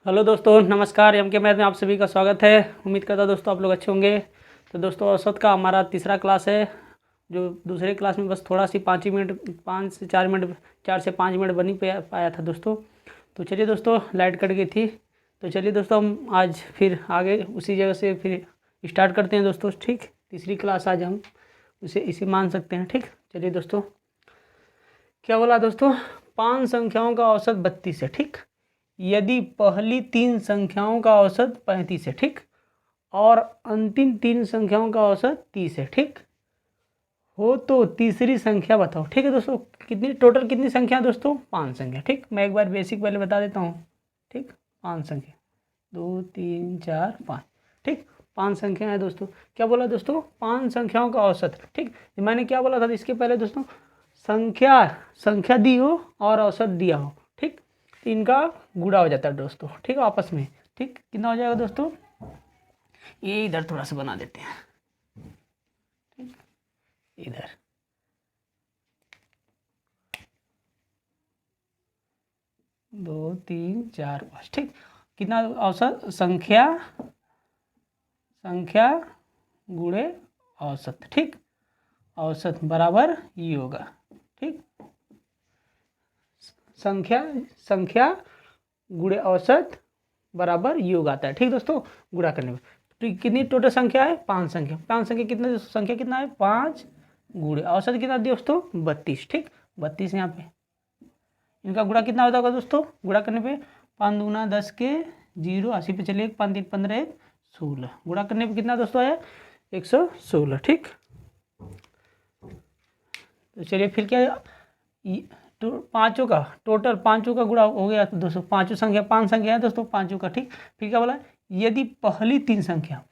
Hello दोस्तों, नमस्कार। M के मैथ में आप सभी का स्वागत है। उम्मीद करता हूँ दोस्तों आप लोग अच्छे होंगे। तो दोस्तों औसत का हमारा तीसरा क्लास है, जो दूसरे क्लास में बस थोड़ा सी 5 से 4 मिनट 4 से 5 मिनट बन ही पाया था दोस्तों। तो चलिए दोस्तों, लाइट कट गई थी, तो चलिए दोस्तों हम आज फिर आगे उसी जगह से फिर स्टार्ट करते हैं दोस्तों। ठीक, तीसरी क्लास आज हम इसे मान सकते हैं। ठीक, चलिए दोस्तों, क्या बोला दोस्तों, 5 संख्याओं का औसत 32 है। ठीक, यदि पहली 3 संख्याओं का औसत 35 है, ठीक, और अंतिम 3 संख्याओं का औसत 30 है, ठीक, हो तो तीसरी संख्या बताओ। ठीक है दोस्तों, कितनी संख्या दोस्तों? 5 संख्या। ठीक, मैं एक बार बेसिक पहले बता देता हूँ। ठीक, 5 संख्या, 2 3 4 5। ठीक, 5 संख्या है दोस्तों। क्या बोला दोस्तों? 5 संख्याओं का औसत। ठीक, मैंने क्या बोला था इसके पहले दोस्तों? संख्या दी हो और औसत दिया हो, ठीक, तो इनका गुणा हो जाता है दोस्तों। ठीक, आपस में। ठीक, कितना हो जाएगा दोस्तों? ये इधर थोड़ा सा बना देते हैं। ठीक, इधर 2 3 4 5। ठीक, कितना औसत? संख्या गुणे औसत। ठीक, औसत बराबर ये होगा। ठीक, संख्या गुणे औसत बराबर योग आता है। ठीक दोस्तों, गुणा करने में तो कितनी टोटल संख्या है? 5 संख्या। 5 संख्या कितना है? 5 गुणे औसत कितना दोस्तों? 32। ठीक, 32 यहाँ पे। इनका गुणा कितना होता होगा दोस्तों? गुणा करने पे 5 दूना 10 के 0, 80 पे चलिए 5 3 15 1 16। गुणा करने पे कितना दोस्तों आया? 116। ठीक, तो चलिए फिर क्या, तो पाँचों का गुणा हो गया। तो दोस्तों पाँचों संख्या 5 संख्या है दोस्तों, पाँचों का। ठीक, फिर क्या बोला? यदि पहली 3 संख्या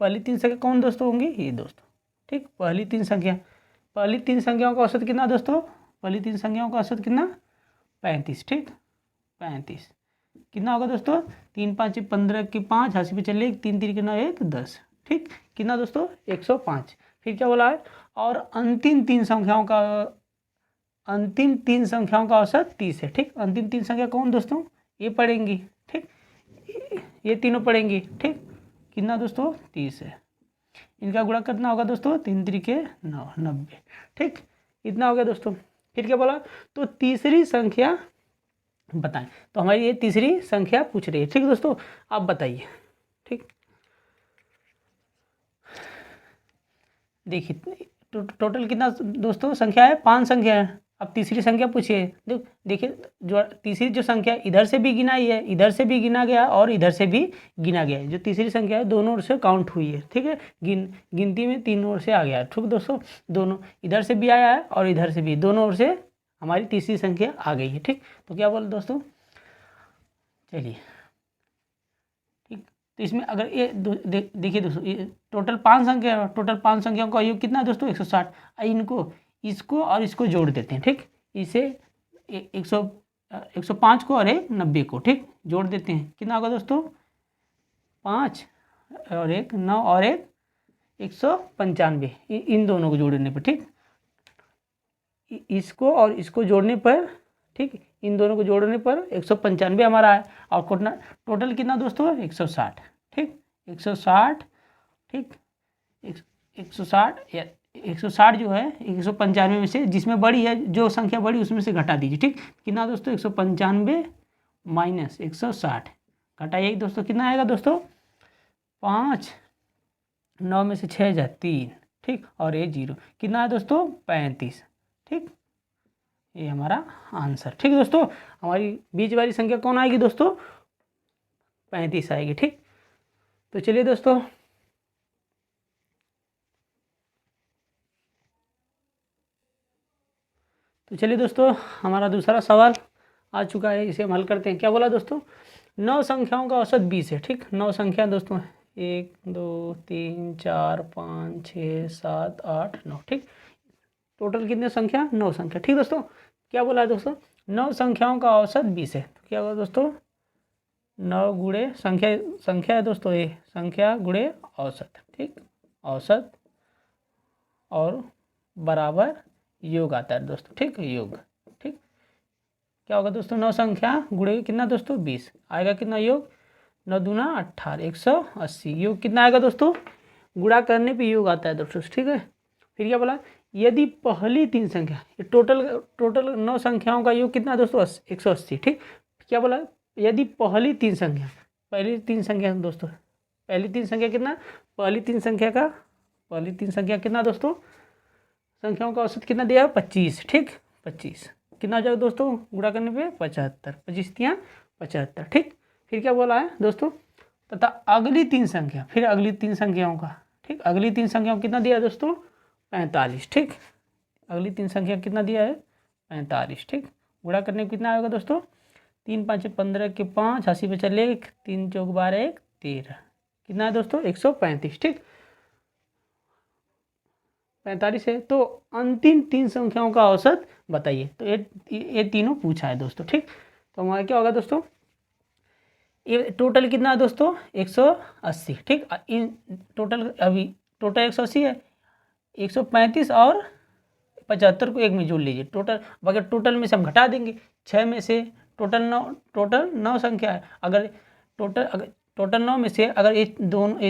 कौन दोस्तों होंगी? ये दोस्तों। ठीक, पहली 3 संख्याओं का औसत कितना दोस्तों? पहली 3 संख्याओं का औसत कितना? 35। ठीक, 35 कितना होगा दोस्तों? 3 5 15 की 5, 80 पे चलिए 3 3 9 1 10। ठीक, कितना दोस्तों? 105। फिर क्या बोला है? और अंतिम 3 संख्याओं का औसत 30 है। ठीक, अंतिम 3 संख्या कौन दोस्तों? ये पढ़ेंगी। ठीक, ये तीनों पढ़ेंगी। ठीक, कितना दोस्तों? 30 है। इनका गुणा कितना होगा दोस्तों? 3 3 9 90। ठीक, इतना हो गया दोस्तों। फिर क्या बोला? तो तीसरी संख्या बताएं। तो हमारी ये तीसरी संख्या पूछ रही है। ठीक दोस्तों, आप बताइए। ठीक, देखिए टोटल कितना दोस्तों संख्या है? 5 संख्या है। अब तीसरी संख्या पूछिए। देखिए, जो तीसरी जो संख्या इधर से भी गिना ही है, इधर से भी गिना गया और इधर से भी गिना गया है। जो तीसरी संख्या है दोनों ओर से काउंट हुई है। ठीक है, गिनती में तीनों ओर से आ गया है। ठीक दोस्तों, दोनों इधर से भी आया है और इधर से भी, दोनों ओर से हमारी तीसरी संख्या आ गई है। ठीक, तो क्या बोले दोस्तों? चलिए, ठीक, तो इसमें अगर ये देखिए दोस्तों, ये टोटल 5 संख्याओं का योग कितना है दोस्तों? 160। इसको और इसको जोड़ देते हैं। ठीक, इसे 105 को और 90 को, ठीक, जोड़ देते हैं। कितना होगा दोस्तों? 5 और 1 9 और 1 195। इन दोनों को जोड़ने पर, ठीक, इसको और इसको जोड़ने पर, ठीक, इन दोनों को जोड़ने पर 195 हमारा है। और टोटल कितना दोस्तों? 160। ठीक, 160। ठीक, 160 या 160 जो है 195 में से, जिसमें बड़ी है, जो संख्या बड़ी उसमें से घटा दीजिए। ठीक, कितना दोस्तों? 195 माइनस 160 घटाइए दोस्तों, कितना आएगा दोस्तों? 5 9 में से 6 जाए 3। ठीक, और ये 0, कितना है दोस्तों? 35। ठीक, ये हमारा आंसर। ठीक है दोस्तों, हमारी बीच वाली संख्या कौन आएगी दोस्तों? 35 आएगी। ठीक, तो चलिए दोस्तों, हमारा दूसरा सवाल आ चुका है, इसे हम हल करते हैं। क्या बोला दोस्तों? 9 संख्याओं का औसत 20 है। ठीक, 9 संख्या दोस्तों, 1 2 3 4 5 6 7 8 9। ठीक, टोटल कितने संख्या? 9 संख्या। ठीक दोस्तों, क्या बोला है दोस्तों? 9 संख्याओं का औसत 20 है। तो क्या होगा दोस्तों? 9 गुणे संख्या है दोस्तों, ये संख्या गुणे औसत। ठीक, औसत और बराबर योग आता है दोस्तों। ठीक, योग। ठीक, क्या होगा दोस्तों? 9 संख्या गुणे कितना दोस्तों? 20 आएगा। कितना योग? 9 दूना 18, 180। योग कितना आएगा दोस्तों? गुणा करने पे योग आता है दोस्तों, ठीक है। फिर क्या बोला? यदि पहली तीन संख्या, टोटल 9 संख्याओं का योग कितना है दोस्तों? 180, ठीक। क्या बोला? यदि पहली तीन संख्या दोस्तों, पहली तीन संख्या कितना? पहली तीन संख्या कितना दोस्तों? संख्याओं का औसत कितना दिया है? 25, ठीक। 25 कितना हो जाएगा दोस्तों? गुणा करने पे 75, 25 तियाँ 75, ठीक। फिर क्या बोला है दोस्तों? तथा अगली तीन संख्या, फिर अगली तीन संख्याओं का, ठीक। अगली तीन संख्याओं कितना दिया है दोस्तों? 45, ठीक। अगली तीन संख्या कितना दिया है? 45, ठीक। गुणा करने में कितना आएगा दोस्तों? 3 5 15 के 5, 80 पे चले 1, 3 चौक 12 1 13, कितना है दोस्तों? 135, ठीक। 45 है। तो अंतिम तीन संख्याओं का औसत बताइए। तो ये तीनों पूछा है दोस्तों, ठीक। तो हमारा क्या होगा दोस्तों? ये टोटल कितना है दोस्तों? 180, ठीक। इन टोटल अभी टोटल 180 है, 135 और 75 को एक में जोड़ लीजिए। टोटल अगर टोटल में से हम घटा देंगे 6 में से, टोटल 9 संख्या है। अगर टोटल 9 में से अगर ये दोनों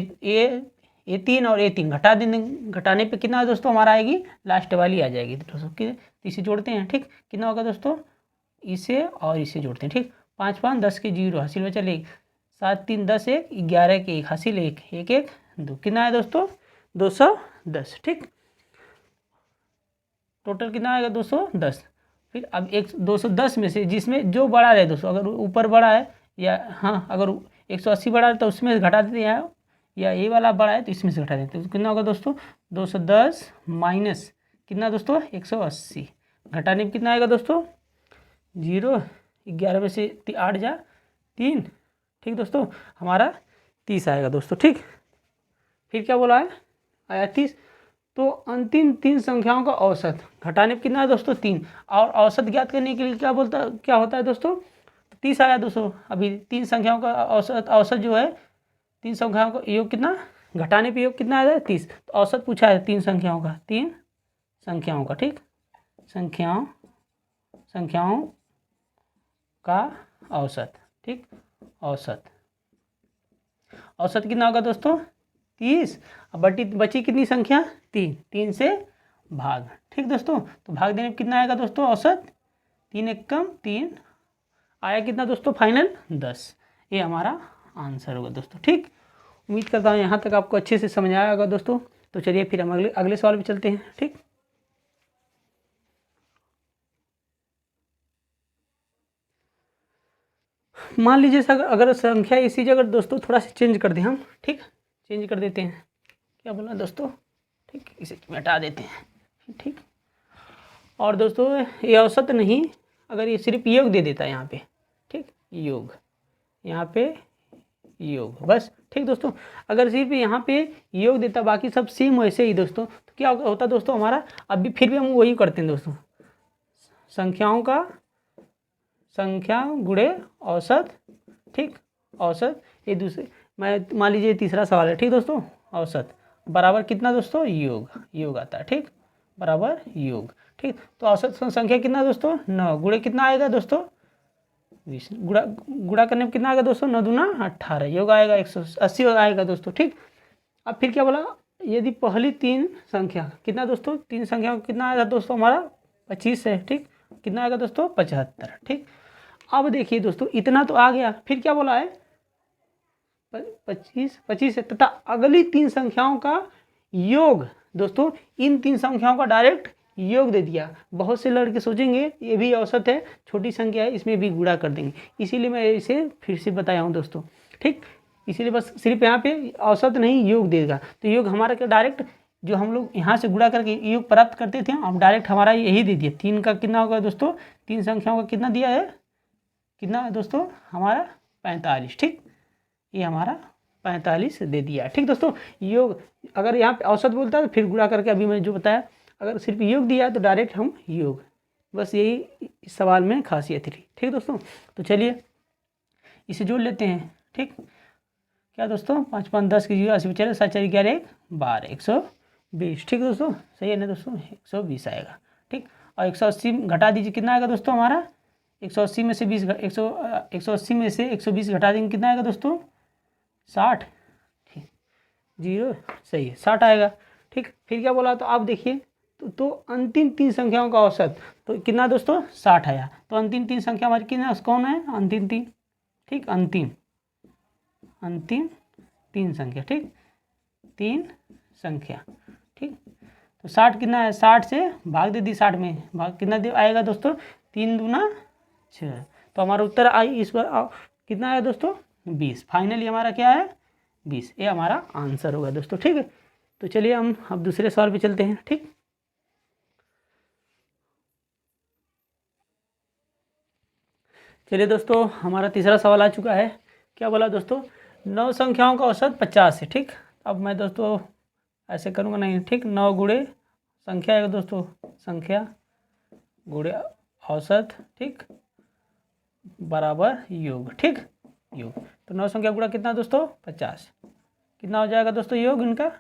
ये 3 और ये 3 घटा देंगे, घटाने पे कितना है दोस्तों? हमारा आएगी लास्ट वाली आ जाएगी दोस्तों। इसे जोड़ते हैं, ठीक। कितना होगा दोस्तों? इसे और इसे जोड़ते हैं, ठीक। 5 5 10 के 0, हासिल में चले 1, 7 3 10 1, 11 के 1, हासिल 1 1 1 2, कितना है दोस्तों? 210, ठीक। टोटल कितना आएगा? 210। फिर अब 210 में से जिसमें जो बड़ा रहे दोस्तों, अगर ऊपर बड़ा है या हाँ अगर 180 बड़ा है तो उसमें से घटा देते हैं, या ये वाला बड़ा है तो इसमें से घटा देते हैं। तो कितना होगा दोस्तों? 210 माइनस कितना दोस्तों? 180, घटाने में कितना आएगा दोस्तों? 0, 11 में से 8 जा 3, ठीक दोस्तों। हमारा 30 आएगा दोस्तों, ठीक। फिर क्या बोला है? आया 30। तो अंतिम तीन संख्याओं का औसत घटाने पर कितना है दोस्तों? 3। और औसत ज्ञात करने के लिए क्या होता है दोस्तों? 30 आया दोस्तों। अभी तीन संख्याओं का औसत जो है, तीन संख्याओं का योग कितना? घटाने पे योग कितना आया? 30। तो औसत पूछा है तीन संख्याओं का, ठीक। संख्याओं का औसत, ठीक। औसत कितना होगा दोस्तों? 30। अब बची कितनी संख्या? 3 से भाग, ठीक दोस्तों। तो भाग देने में कितना आएगा दोस्तों? औसत 3 1 कम 3 आया कितना दोस्तों? फाइनल 10। ये हमारा आंसर होगा दोस्तों, ठीक। उम्मीद करता हूँ यहाँ तक आपको अच्छे से समझ आया होगा दोस्तों। तो चलिए फिर हम अगले सवाल पे चलते हैं, ठीक। मान लीजिए अगर संख्या इसी जगह दोस्तों थोड़ा सा चेंज कर दें हम, ठीक। चेंज कर देते हैं, क्या बोला दोस्तों? ठीक, इसे हटा देते हैं, ठीक। और दोस्तों ये औसत नहीं, अगर ये सिर्फ योग दे देता है यहाँ पे, ठीक, योग, यहाँ पे योग बस, ठीक दोस्तों। अगर सिर्फ यहाँ पे योग देता, बाकी सब सेम वैसे ही दोस्तों, तो क्या होता दोस्तों हमारा? अभी फिर भी हम वही करते हैं दोस्तों, संख्या गुणे औसत, ठीक। औसत ये दूसरे, मैं मान लीजिए तीसरा सवाल है, ठीक दोस्तों। औसत बराबर कितना दोस्तों? योग आता है, ठीक, बराबर योग, ठीक। तो औसत संख्या कितना दोस्तों? 9, गुणे कितना आएगा दोस्तों? 20, गुणा करने में कितना आएगा दोस्तों? 9 दूना 18, योग आएगा 180 आएगा दोस्तों, ठीक। अब फिर क्या बोला? यदि पहली तीन संख्या कितना दोस्तों? तीन संख्या कितना आएगा दोस्तों? हमारा 25 है, ठीक। कितना आएगा दोस्तों? 75, ठीक। अब देखिए दोस्तों इतना तो आ गया, फिर क्या बोला है? 25 है तथा अगली तीन संख्याओं का योग दोस्तों, इन तीन संख्याओं का डायरेक्ट योग दे दिया। बहुत से लड़के सोचेंगे ये भी औसत है, छोटी संख्या है, इसमें भी गुणा कर देंगे, इसीलिए मैं इसे फिर से बताया हूँ दोस्तों, ठीक। इसीलिए बस सिर्फ यहाँ पे औसत नहीं योग देगा, तो योग हमारा क्या डायरेक्ट जो हम लोग यहाँ से गुणा करके योग प्राप्त करते थे, अब डायरेक्ट हमारा यही दे दिया। 3 का कितना होगा दोस्तों? तीन संख्याओं का कितना दिया है? कितना है दोस्तों? हमारा 45, ठीक। ये हमारा 45 दे दिया, ठीक दोस्तों। योग अगर यहाँ पे औसत बोलता है तो फिर गुणा करके, अभी मैंने जो बताया, अगर सिर्फ योग दिया तो डायरेक्ट हम योग, बस यही इस सवाल में खासियत थी, ठीक दोस्तों। तो चलिए इसे जोड़ लेते हैं, ठीक। क्या दोस्तों? 5 5 10 की 0, 80 चले 7 4 11 1 12, 120, ठीक दोस्तों। सही है ना दोस्तों? 120 आएगा, ठीक। और 180 घटा दीजिए, कितना आएगा दोस्तों हमारा? 180 में से 180 में से 120 घटा देंगे, कितना आएगा दोस्तों? 60, ठीक, 0 सही है, 60 आएगा। ठीक, फिर क्या बोला, तो आप देखिए तो अंतिम 3 संख्याओं का औसत तो कितना दोस्तों 60 आया। तो अंतिम 3 संख्या हमारी कितना कौन है, अंतिम 3, ठीक, अंतिम 3 संख्या, ठीक, 3 संख्या, ठीक। तो 60 कितना है, 60 से भाग दे दी, 60 में भाग कितना दे आएगा दोस्तों, 3 दूना 6। तो हमारा उत्तर आई इस बार कितना आया दोस्तों, 20। फाइनली हमारा क्या है, 20, ये हमारा आंसर होगा दोस्तों। ठीक है, तो चलिए हम अब दूसरे सवाल पे चलते हैं। ठीक, चलिए दोस्तों हमारा तीसरा सवाल आ चुका है। क्या बोला दोस्तों, 9 संख्याओं का औसत 50 है। ठीक, अब मैं दोस्तों ऐसे करूँगा नहीं, ठीक, 9 गुणे संख्या है दोस्तों, संख्या गुणे औसत, ठीक, बराबर योग, ठीक, योग। तो 9 संख्या गुणा कितना दोस्तों 50, कितना हो जाएगा दोस्तों योग इनका,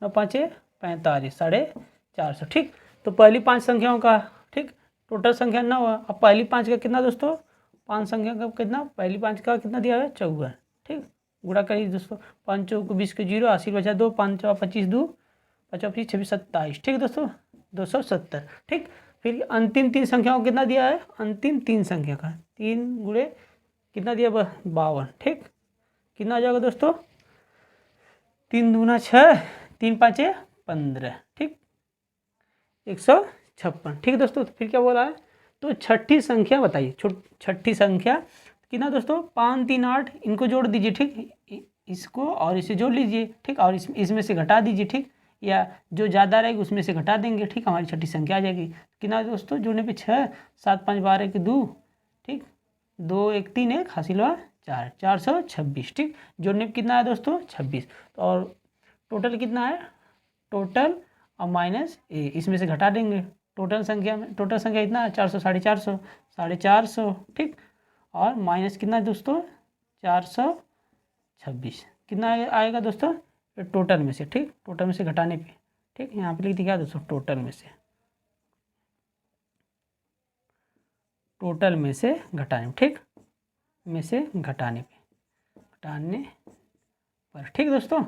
9 पाँचे 45, 450। ठीक, तो पहली 5 संख्याओं का, ठीक, टोटल संख्या 9 है। अब पहली 5 का कितना दोस्तों, 5 संख्या का कितना, पहली 5 का कितना दिया है 54, ठीक, गुणा करिए दोस्तों, 5 चौक 20 के 0, 80 बचा 2, 5 25 2, 25 26 27, ठीक दोस्तों 270। ठीक, फिर अंतिम 3 संख्याओं को कितना दिया है, अंतिम 3 संख्या का 3 गुणे कितना दिया 52, ठीक, कितना आ जाएगा दोस्तों, 3 दूना 6, 3 पाँचे 15, ठीक, 156। ठीक है दोस्तों, फिर क्या बोला है, तो छठी संख्या बताइए, छठी संख्या कितना दोस्तों, 5 3 8, इनको जोड़ दीजिए, ठीक, इसको और इसे जोड़ लीजिए, ठीक, और इसमें से घटा दीजिए, ठीक, या जो ज़्यादा रहेगी उसमें से घटा देंगे, ठीक, हमारी छठी संख्या आ जाएगी। कितना दोस्तों, जोड़ने पे 6 7 5 12 के 2, ठीक, 2 1 3 1 हासिल हुआ 4, 426, ठीक, जोड़ने पे कितना है दोस्तों 26। और टोटल कितना है, टोटल और माइनस इसमें से घटा देंगे, टोटल संख्या में, टोटल संख्या इतना है 400 450, ठीक, और माइनस कितना है दोस्तों 426, कितना आएगा दोस्तों टोटल में से, ठीक, टोटल में से घटाने पे, ठीक, यहाँ पे लिख दिया दोस्तों टोटल में से, टोटल में से घटाने, ठीक, में से घटाने पर, ठीक दोस्तों,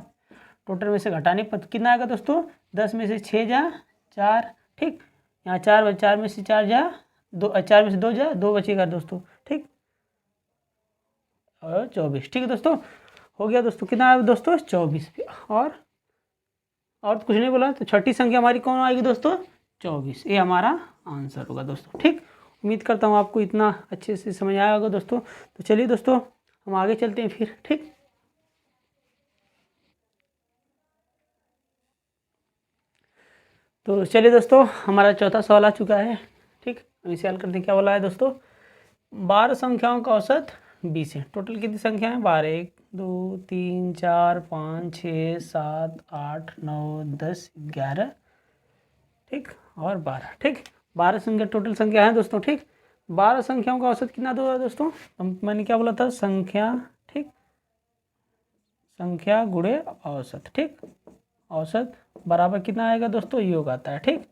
टोटल में से घटाने पर कितना आएगा दोस्तों, 10 में से 6 जा 4, ठीक, यहाँ 4 में से 4 जा 2, 4 में से 2 जा 2 बचेगा दोस्तों, ठीक, और 24, ठीक है दोस्तों, हो गया दोस्तों, कितना आया दोस्तों 24। और तो कुछ नहीं बोला, तो छठी संख्या हमारी कौन आएगी दोस्तों 24, ये हमारा आंसर होगा दोस्तों। ठीक, उम्मीद करता हूँ आपको इतना अच्छे से समझ आया होगा दोस्तों। तो चलिए दोस्तों हम आगे चलते हैं फिर। ठीक, तो चलिए दोस्तों हमारा चौथा सवाल आ चुका है। ठीक, हम इसे हल करते हैं। क्या बोला है दोस्तों, 12 संख्याओं का औसत 20 है। टोटल कितनी संख्या है, 12, 1 2 3 4 5 6 7 8 9 10 11, ठीक, और 12, ठीक, 12 संख्या टोटल संख्या है दोस्तों। ठीक, 12 संख्याओं का औसत कितना दो दोस्तों, मैंने क्या बोला था, संख्या, ठीक, संख्या गुणे औसत, ठीक, औसत बराबर कितना आएगा दोस्तों, योग आता है, ठीक,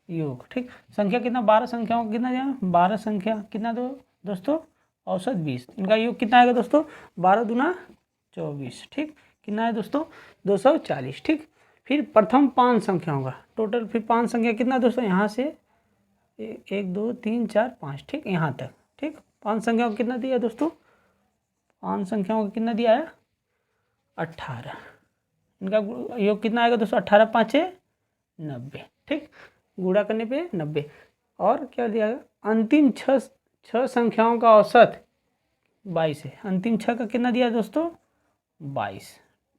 योग, ठीक, संख्या कितना, 12 संख्याओं का कितना दिया, 12 संख्या कितना दो दोस्तों, औसत 20, इनका योग कितना आएगा दोस्तों, 12 दूना 24, ठीक, कितना है दोस्तों 240, ठीक। फिर प्रथम 5 संख्याओं का टोटल, फिर 5 संख्या कितना दोस्तों, यहाँ से 1 2 3 4 5, ठीक, यहाँ तक, ठीक, 5 संख्याओं को कितना दिया दोस्तों, 5 संख्याओं का कितना दिया है 18, इनका योग कितना आएगा दोस्तों, 18 5 90, ठीक, गुणा करने पे 90। और क्या दिया है, अंतिम छः संख्याओं का औसत 22 है। अंतिम 6 का कितना दिया दोस्तों 22,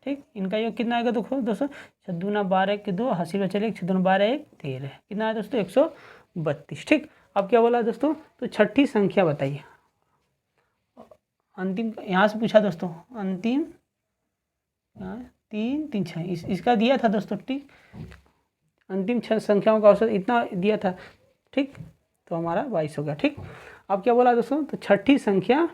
ठीक, इनका योग कितना आएगा दोस्तों 6 दूना 12 के 2 हासिल बचा 1, 6 दूना 12 1 13, कितना है दोस्तों 132, ठीक। अब क्या बोला दोस्तों, तो छठी संख्या बताइए, अंतिम यहाँ से पूछा दोस्तों, अंतिम 3 3 6 इसका दिया था दोस्तों, ठीक, अंतिम 6 संख्याओं का औसत इतना दिया था, ठीक, तो हमारा 22 हो गया, ठीक। अब क्या बोला दोस्तों, तो छठी संख्या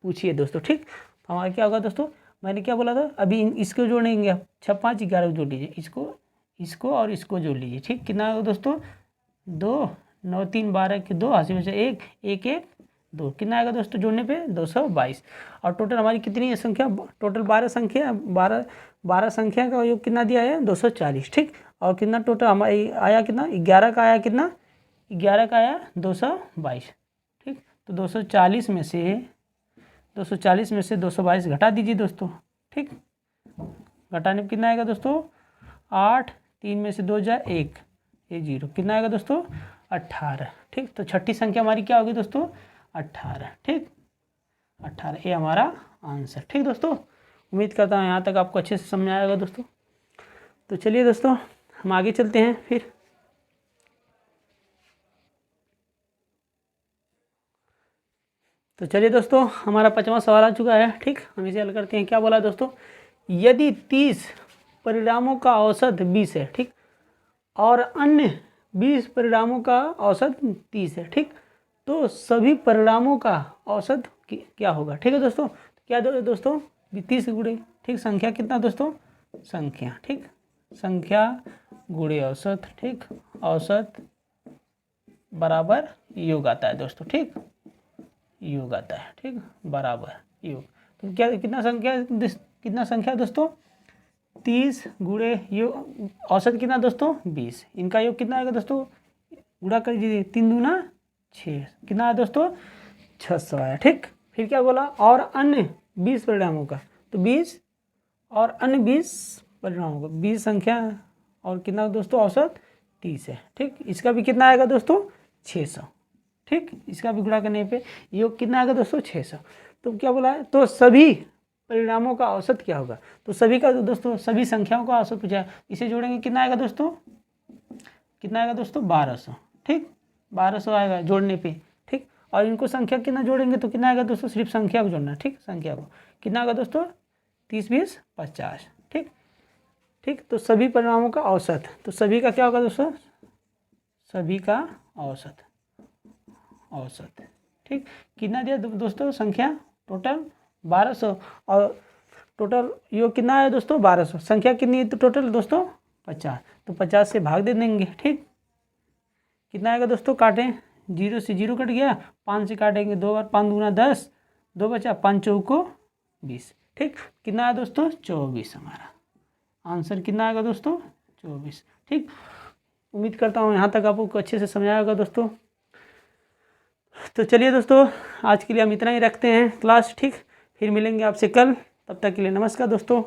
पूछिए दोस्तों, ठीक, तो हमारा क्या होगा दोस्तों, मैंने क्या बोला था, अभी इसको जोड़ेंगे, 6 5 11 जोड़ लीजिए, इसको और इसको जोड़ लीजिए, ठीक, कितना होगा दोस्तों 2 9 3 12 के 2 हासिल बचा 1 1 1 2, कितना आएगा दोस्तों जोड़ने पे 222। और टोटल हमारी कितनी है संख्या, टोटल 12 संख्या, 12 संख्या का योग कितना दिया है 240। ठीक, और कितना टोटल हमारी आया, कितना 11 का आया, कितना 11 का आया 222। ठीक, तो 240 में से 222 घटा दीजिए दोस्तों। ठीक, घटाने पर कितना आएगा दोस्तों 8, 3 में से 2 जाए 1, ये 0, कितना आएगा दोस्तों 18। ठीक, तो छठी संख्या हमारी क्या होगी दोस्तों 18। ठीक, 18 ये हमारा आंसर। ठीक दोस्तों, उम्मीद करता हूँ यहाँ तक आपको अच्छे से समझ आएगा दोस्तों। तो चलिए दोस्तों हम आगे चलते हैं फिर। तो चलिए दोस्तों हमारा 5वां सवाल आ चुका है। ठीक, हम इसे हल करते हैं। क्या बोला दोस्तों, यदि 30 परिणामों का औसत 20 है, ठीक, और अन्य 20 परिणामों का औसत 30 है, ठीक, तो सभी परिणामों का औसत क्या होगा। ठीक है दोस्तों, क्या दोस्तों 30 गुणे, ठीक, संख्या कितना दोस्तों, संख्या, ठीक, संख्या गुणे औसत, ठीक, औसत बराबर योग आता है दोस्तों। ठीक, योग आता है, ठीक, बराबर योग। तो क्या कितना संख्या दोस्तों 30 गुणे योग औसत कितना दोस्तों 20, इनका योग कितना आएगा दोस्तों, गुणा कर दीजिए, 3 दूना 6, कितना आया दोस्तों 600 आया। ठीक, फिर क्या बोला, और अन्य 20 परिणामों का, तो 20 और अन्य 20 परिणामों का, 20 संख्या और कितना दोस्तों औसत 30 है। ठीक, इसका भी कितना आएगा दोस्तों 600। ठीक, इसका भी गुणा करने पे योग कितना आएगा दोस्तों 600। तो क्या बोला है, तो सभी परिणामों का औसत क्या होगा, तो सभी का दोस्तों सभी संख्याओं का औसत पूछा है, इसे जोड़ेंगे कितना आएगा दोस्तों, कितना आएगा दोस्तों 1200। ठीक, 1200 आएगा जोड़ने पे। ठीक, और इनको संख्या कितना जोड़ेंगे तो कितना आएगा दोस्तों, सिर्फ संख्या को जोड़ना। ठीक, संख्या को कितना आएगा दोस्तों 30 20 50। ठीक, ठीक, तो सभी परिणामों का औसत, तो सभी का क्या होगा दोस्तों, सभी का औसत, औसत। ठीक, कितना दिया दोस्तों संख्या, टोटल 1200, और टोटल योग कितना है दोस्तों 1200, संख्या कितनी है तो टोटल दोस्तों 50, तो 50 से भाग दे देंगे। ठीक, कितना आएगा दोस्तों, काटें, 0 से 0 कट गया, 5 से काटेंगे 2 बार, 5 दूना 10, 2 बचा, 5 चौको 20। ठीक, कितना आया दोस्तों 24, हमारा आंसर कितना आएगा दोस्तों 24। ठीक, उम्मीद करता हूँ यहाँ तक आपको अच्छे से समझाया होगा दोस्तों। तो चलिए दोस्तों आज के लिए हम इतना ही रखते हैं क्लास। ठीक, फिर मिलेंगे आपसे कल, तब तक के लिए नमस्कार दोस्तों।